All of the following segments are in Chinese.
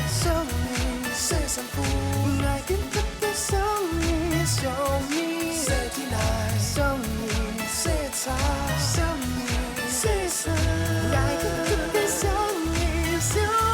想你，说三步，爱跟特别想你，想你，说天来，想你，说茶，想你，说啥，爱跟特别想你，想你。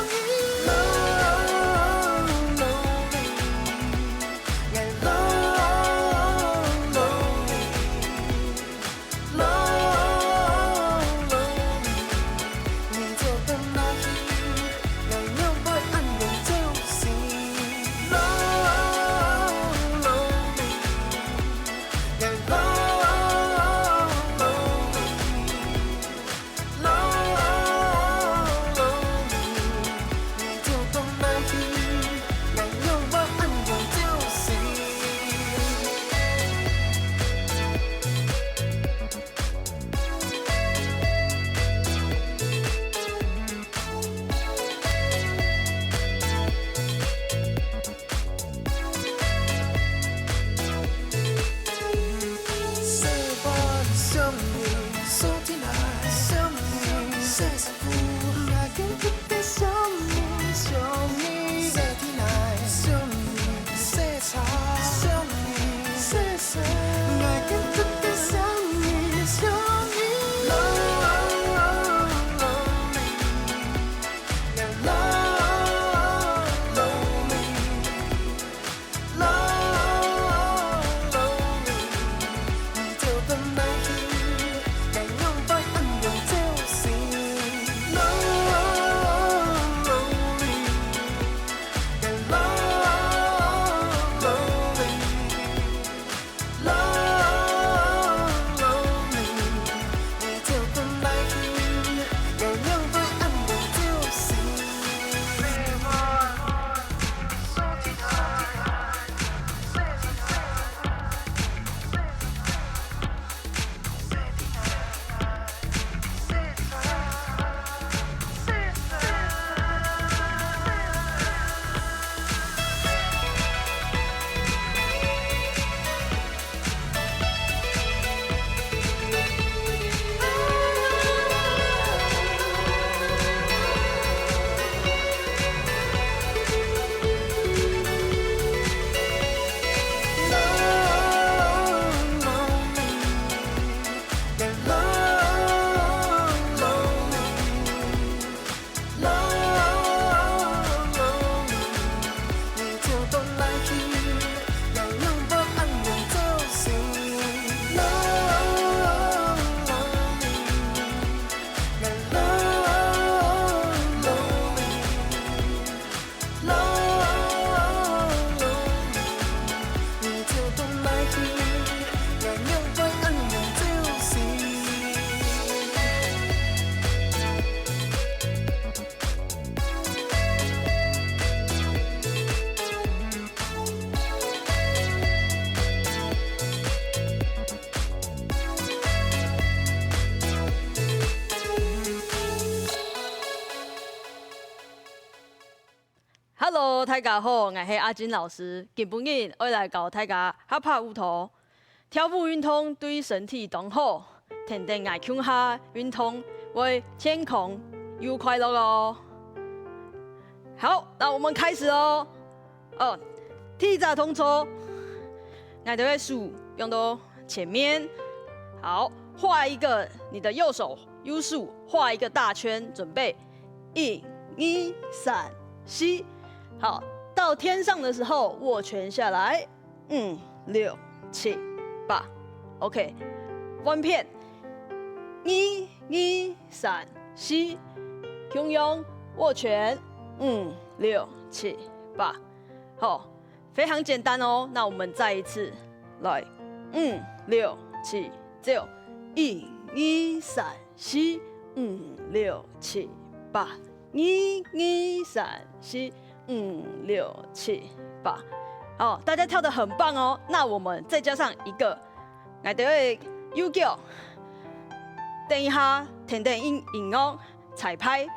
Hello， 大家好，我是阿金老师。今日我来教大家合拍舞蹈。跳舞运动对身体当好，天天爱强下运动为健康又快乐哦。好，那我们开始哦。第一个动作，我的手用到前面，好，画一个你的右手画一个大圈，准备1、2、3、4。好，到天上的时候握拳下来，5、6、7、8 ，OK， 翻片，1、2、3、4，同样握拳，5、6、7、8，好，非常简单哦。那我们再一次来，5、6、7、9， 1、2、3、4、5、6、7、8， 1、2、3、4。5、6、7、8，好，大家跳得很棒哦。那我们再加上一个，我哋会右脚，等一下，停音乐彩排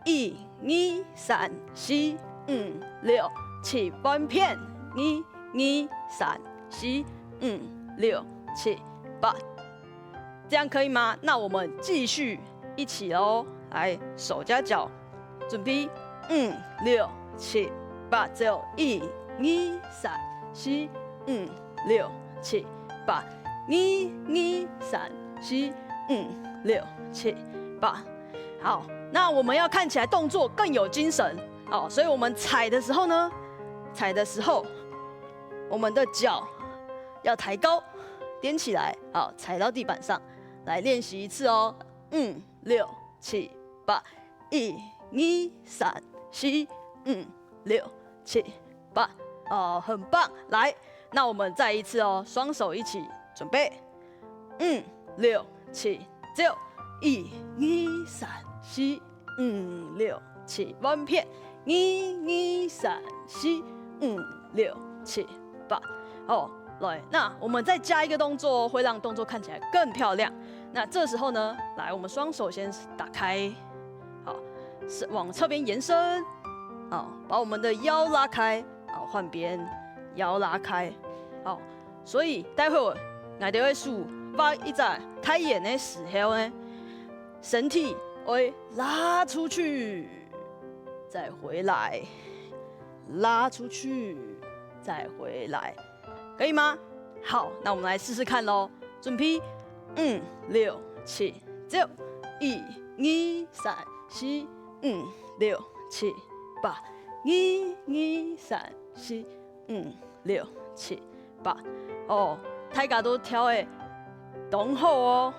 ，1、2、3、4、5、6、7，翻片，1、2、3、4、5、6、7、8，这样可以吗？那我们继续一起哦，来手加脚，准备5、6、7、8，最后1、2、3、4、5、6、7、8，1、2、3、4、5、6、7、8。好，那我们要看起来动作更有精神哦，所以我们踩的时候呢，我们的脚要抬高，踮起来，好，踩到地板上，来练习一次哦。5、6、7、8，1、2、3、4、5、6、7、8，哦，很棒。来，那我们再一次哦，双手一起准备。5、6、7、9，1、2、3、4、5、6、7，弯片。1、2、3、4、5、6、7、8。哦，来，那我们再加一个动作，会让动作看起来更漂亮。那这时候呢，来，我们双手先打开，好，是往侧边延伸，好，把我们的腰拉开，好，换边，腰拉开，好，所以待会我就会数，把一只太远的时候呢，身体会拉出去，再回来，拉出去，再回来，可以吗？好，那我们来试试看喽，准备。5、6、7、9，1、2、3、4、5、6、7、8，1、2、3、4、5、6、7、8。哦，大家都跳的懂好哦，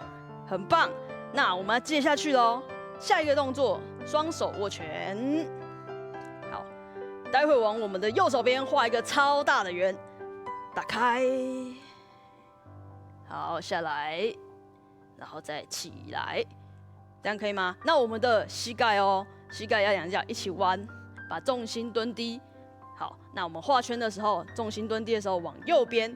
很棒。那我们要接下去喽，下一个动作，双手握拳。好，待会往我们的右手边画一个超大的圆，打开。好，下来，然后再起来，这样可以吗？那我们的膝盖哦，膝盖要两脚一起弯，把重心蹲低。好，那我们画圈的时候，重心蹲低的时候往右边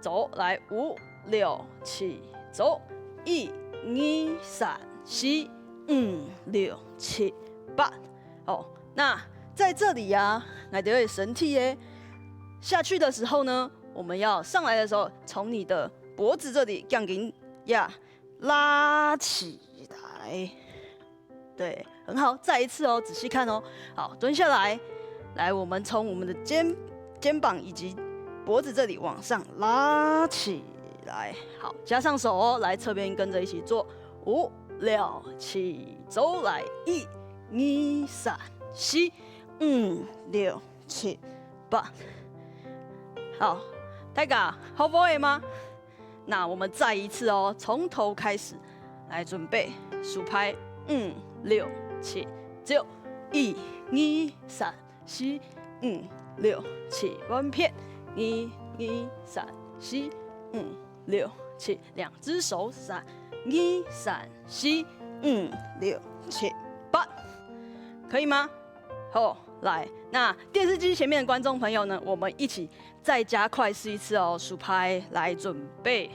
走，来5、6、7，走，1、2、3、4、5、6、7、8。哦，那在这里呀，来这位身体耶，下去的时候呢，我们要上来的时候，从你的脖子这里降紧呀，拉起来，对，很好，再一次哦，仔细看哦。好，蹲下来，来，我们从我们的肩膀以及脖子这里往上拉起来，好，加上手哦，来侧边跟着一起做，5、6、7，走，来1、2、3、4、5、6、7、8，好，大家好不会吗？那我们再一次哦，从头开始来准备数拍，5、6、7、9，1、2、3、4、5、6、7，弯片，1、2、3、4、5、6、7，两只手3、2、3、4、5、6、7、8，可以吗？好，来，那电视机前面的观众朋友呢，我们一起再加快试一次哦，数拍来准备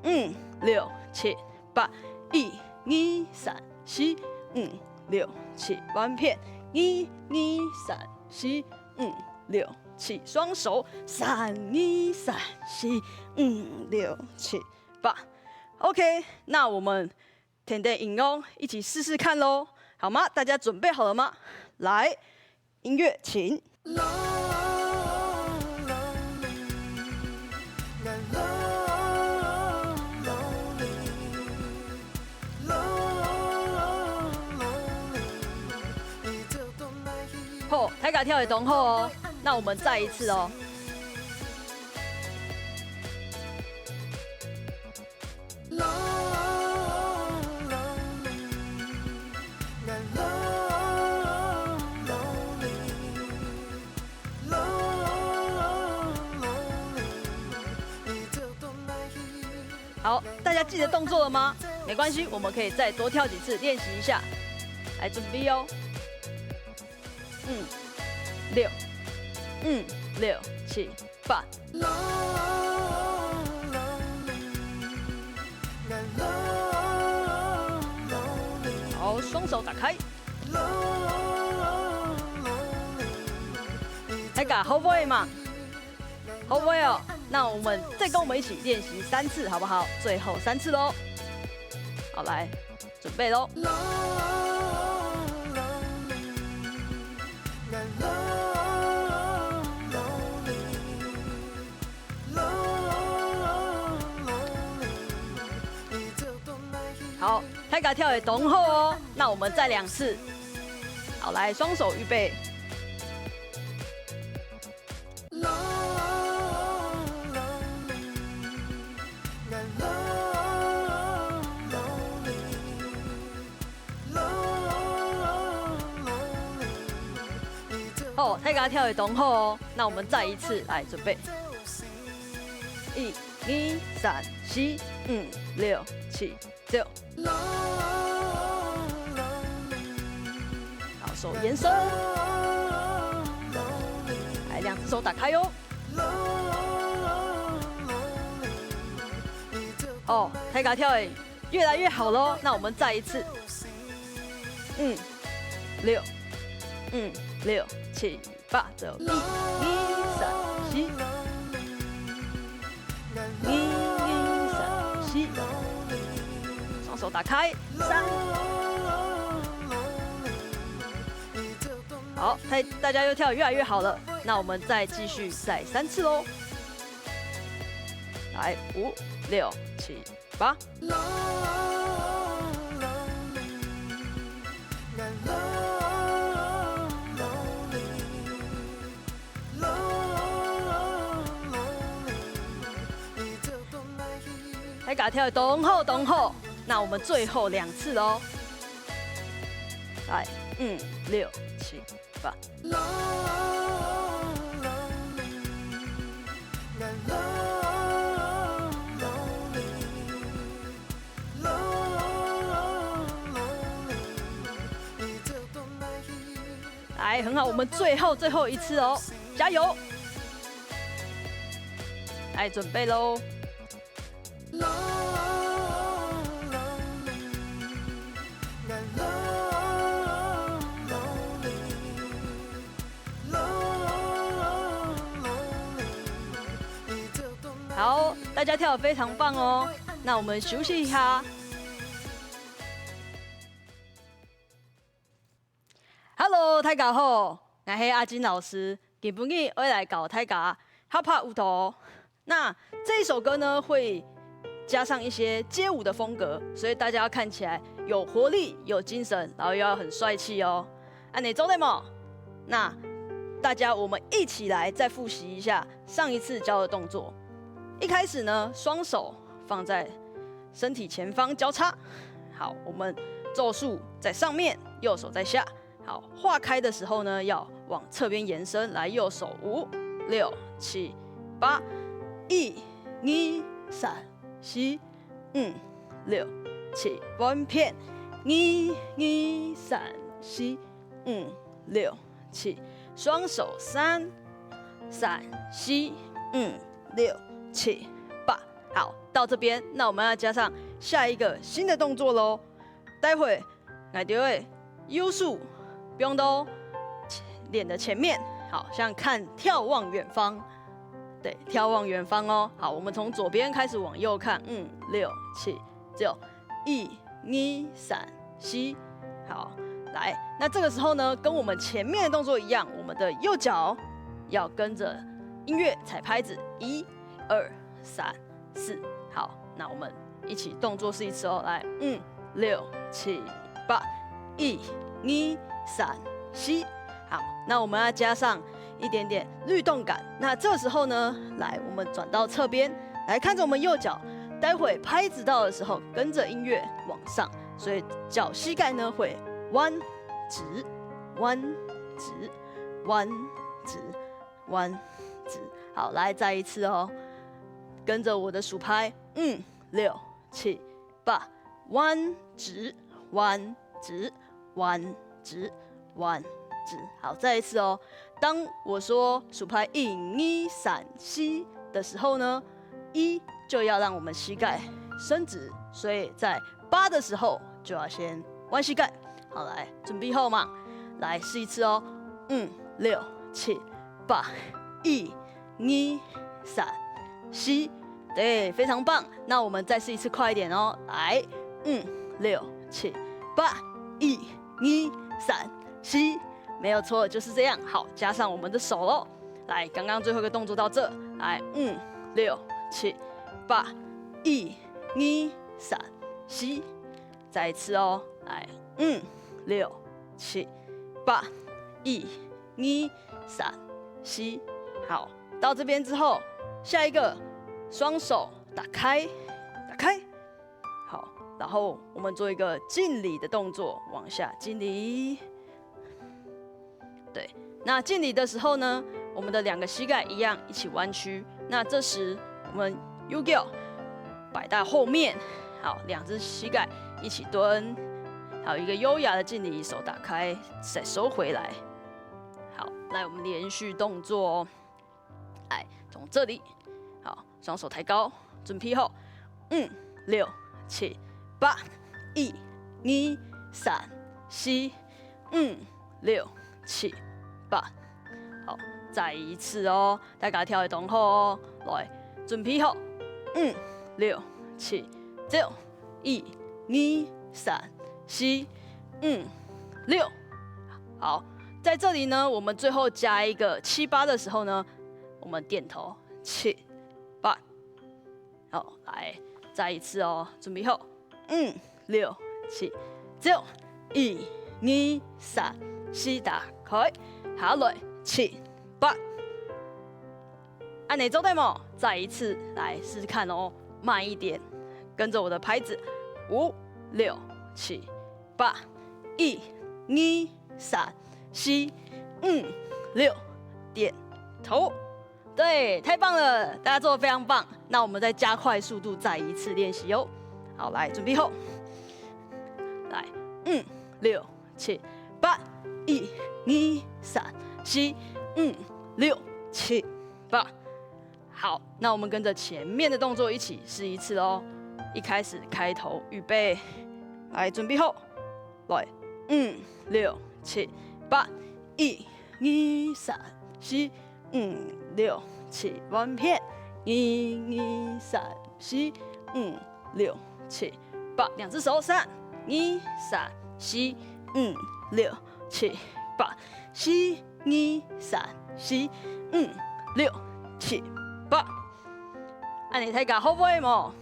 ，5、6、7、8，1、2、3、4、5、6、7，弯片，1、2、3、4、5、6、7，双手3、2、3、4、5、6、7、8。OK， 那我们甜甜饮哦，一起试试看喽，好吗？大家准备好了吗？来，音乐请。好，大家跳的同好哦。那我们再一次哦。好，大家记得动作了吗？没关系，我们可以再多跳几次，练习一下。来，准备哦。6、5、6、7、8。好，双手打开。大家好不会嘛？好不会哦？那我们再跟我们一起练习3次，好不好？最后3次喽。好，来，准备喽。好，太嘎跳的动后哦，那我们再2次。好，来，双手预备。好，太嘎跳的动后哦，那我们再一次来准备。1、2、3、4、5、6、7、9。好，手延伸，来，2只手打开哟。哦，太嘎跳诶，越来越好喽。那我们再一次，5、6、5、6、7、8，最后1、2、3、4。1、2、3、4，双手打开，3。好，大家又跳得越来越好了。那我们再继续再3次喽。来，5、6、7、8。太嘎跳的动后，那我们最后2次喽。来，5、6、7、8。来，很好，我们最后1次哦，加油！来，准备喽。好，大家跳得非常棒哦。那我们休息一下。Hello， 大家好，我是阿金老师。今日我来教大家哈帕舞蹈。那这一首歌呢，会加上一些街舞的风格，所以大家要看起来有活力、有精神，然后又要很帅气哦。你做对吗？那大家我们一起来再复习一下上一次教的动作。一开始呢，双手放在身体前方交叉。好，我们咒术在上面，右手在下。好，画开的时候呢，要往侧边延伸，来右手5、6、7、8。1、2、3、4、5、6、7，弯片。1、2、3、4、5、6、7，双手3、3、4、5、6、7、8。好，到这边，那我们要加上下一个新的动作喽。待会我就会右手不用都脸的前面，好像看眺望远方。对，眺望远方哦。好，我们从左边开始往右看，5、6、7、9。1、2、3、4。好，来，那这个时候呢，跟我们前面的动作一样，我们的右脚要跟着音乐踩拍子，1、2、3、4。好，那我们一起动作试一次哦。来，5、6、7、8。1、2、3、4。好，那我们要加上一点点律动感。那这时候呢，来，我们转到侧边，来看着我们右脚，待会拍子到的时候，跟着音乐往上，所以脚膝盖呢会弯直、弯直、弯直、弯直。好，来再一次哦，跟着我的数拍，5、6、7、8，弯直、弯直、弯直、弯直。好，再一次哦。当我说数拍1、2、3、4的时候呢，1就要让我们膝盖伸直，所以在8的时候就要先弯膝盖。好，来，准备好吗？来试一次哦。5、6、7、8。1、2、3、4。对，非常棒。那我们再试一次，快一点哦。来，5、6、7、8。1、2、3、4。没有错，就是这样。好，加上我们的手喽。来，刚刚最后一个动作到这。来，5、6、7、8。1、2、3、4。再一次哦，来，5、6、7、8、1、2、3、4，好，到这边之后，下一个双手打开，打开，好，然后我们做一个敬礼的动作，往下敬礼。对，那敬礼的时候呢，我们的2个膝盖一样一起弯曲。那这时我们 Ugyo 摆在后面，好，2只膝盖一起蹲，还有一个优雅的敬礼，手打开，再收回来。好，来我们连续动作哦。来，从这里，好，双手抬高，准备后，5、6、7、8、1、2、3、4、5、6、7、8，好，再一次哦，大家跳的动后哦，来，准备好，5、6、7、9、1、2、3、4、5、6，好，在这里呢，我们最后加一个7、8的时候呢，我们点头7、8，好，来，再一次哦，准备好，5、6、7、9、1、2、3、4，打开，下来7、8，按你做对吗？再一次来试试看哦，慢一点，跟着我的拍子，5、6、7、8、1、2、3、4、5、6，点头。对，太棒了，大家做得非常棒。那我们再加快速度，再一次练习哦。好，来，准备后，来，5、6、7、8、1、2、3、4、5、6、7、8。好，那我们跟着前面的动作一起试一次哦。一开始开头，预备，来，准备后，来，5、6、7、8、1、2、3、4、5、6、7，弯片，1、2、3、4、5、6、7、8，两只手3、2、3、4、5、6、7、8，4、2、3、4、5、6、7、8。按你太嘎好不会吗？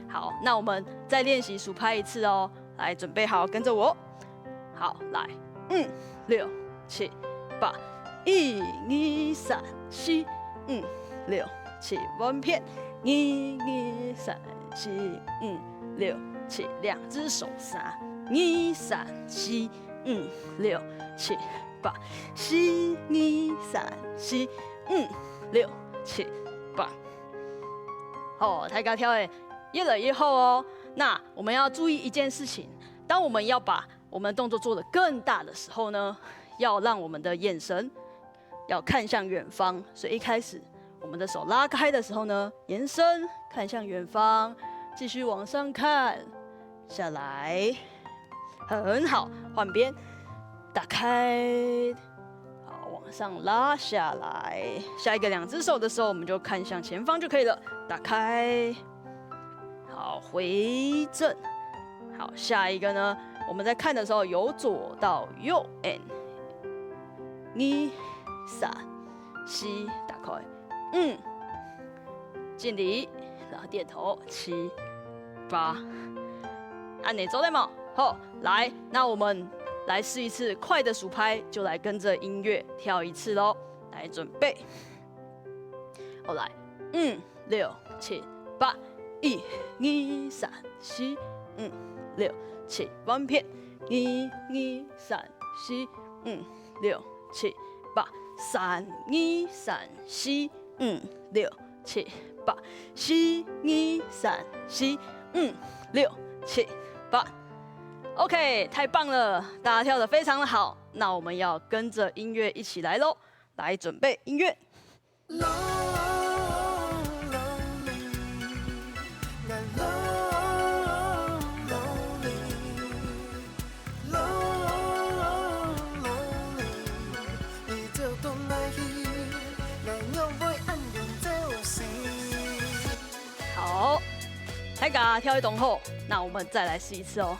好，那我们再练习数拍一次哦。来，准备好，跟着我。好，来，5、6、7、8。1、2、3、4、5、6、7，弯片，1、2、3、4、5、6、7，两只手3、2、3、4、5、6、7、8，4、2、3、4、5、6、7、8。好，太高跳的越来越厚哦。那我们要注意一件事情，当我们要把我们动作做得更大的时候呢，要让我们的眼神要看向远方，所以一开始我们的手拉开的时候呢，延伸看向远方，继续往上看，下来，很好，换边，打开，好，往上拉下来，下一个两只手的时候，我们就看向前方就可以了，打开，好，回正，好，下一个呢，我们在看的时候由左到右 ，and 2、3、4，打开，5，敬礼，然后点头，7、8，按你做对吗？好，来，那我们来试一次快的数拍，就来跟着音乐跳一次喽。来，准备，好，来，5、6、7、8， 1、2、3、4、5、6、7，弯片，1、2、3、4、5、6、7、8。3、2、3、4、5、6、7、8， 4、2、3、4、5、6、7、8。OK， 太棒了，大家跳得非常的好。那我们要跟着音乐一起来喽，来准备音乐。好，太嘎跳一动后，那我们再来试一次哦。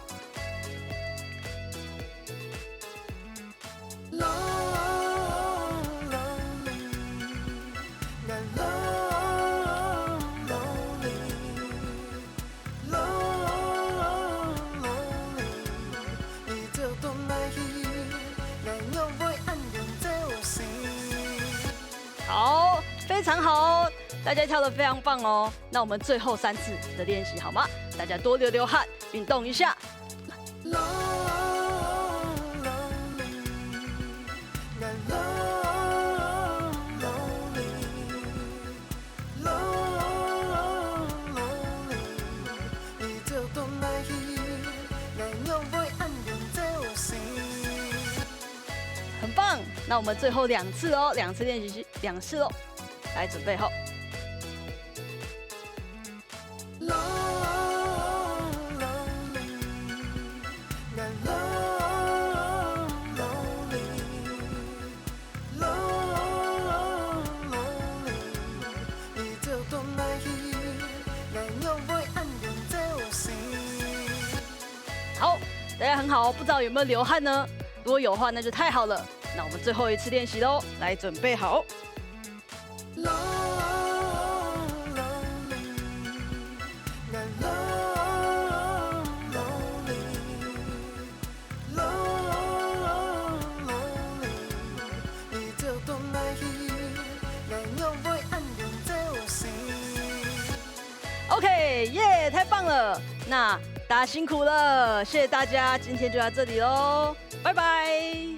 好，非常好，大家跳得非常棒哦。那我们最后3次的练习好吗？大家多流流汗，运动一下。很棒，那我们最后2次哦，2次练习2次哦，来准备好。好，大家很好，不知道有没有流汗呢？如果有的话，那就太好了。那我们最后1次练习喽，来准备好。OK， 耶，太棒了！那大家辛苦了，谢谢大家，今天就到这里喽，拜拜。